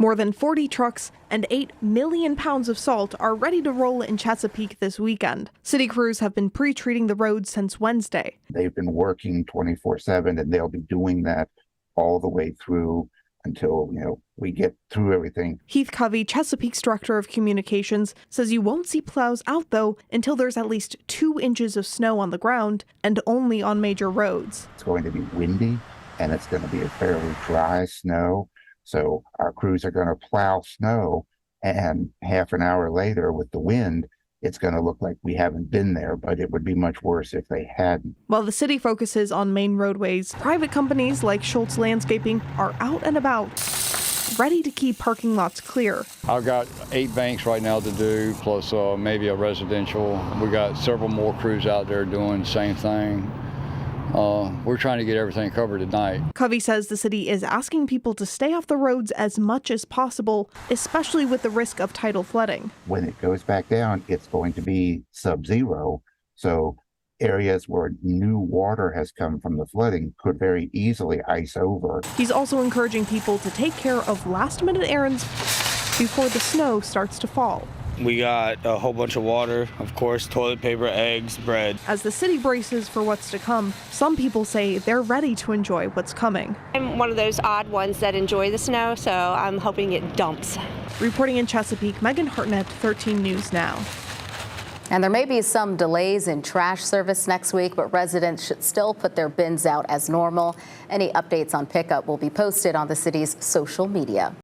More than 40 trucks and 8 million pounds of salt are ready to roll in Chesapeake this weekend. City crews have been pre-treating the roads since Wednesday. They've been working 24/7, and they'll be doing that all the way through until, we get through everything. Heath Covey, Chesapeake's director of communications, says you won't see plows out, though, until there's at least 2 inches of snow on the ground and only on major roads. It's going to be windy, and it's going to be a fairly dry snow. So our crews are going to plow snow, and half an hour later with the wind, it's going to look like we haven't been there, but it would be much worse if they hadn't. While the city focuses on main roadways, private companies like Schultz Landscaping are out and about, ready to keep parking lots clear. I've got 8 banks right now to do, plus maybe a residential. We got several more crews out there doing the same thing. We're trying to get everything covered tonight. Covey says the city is asking people to stay off the roads as much as possible, especially with the risk of tidal flooding. When it goes back down, it's going to be sub-zero. So areas where new water has come from the flooding could very easily ice over. He's also encouraging people to take care of last-minute errands before the snow starts to fall. We got a whole bunch of water, of course, toilet paper, eggs, bread. As the city braces for what's to come, some people say they're ready to enjoy what's coming. I'm one of those odd ones that enjoy the snow, so I'm hoping it dumps. Reporting in Chesapeake, Megan Hartnett, 13 News Now. And there may be some delays in trash service next week, but residents should still put their bins out as normal. Any updates on pickup will be posted on the city's social media.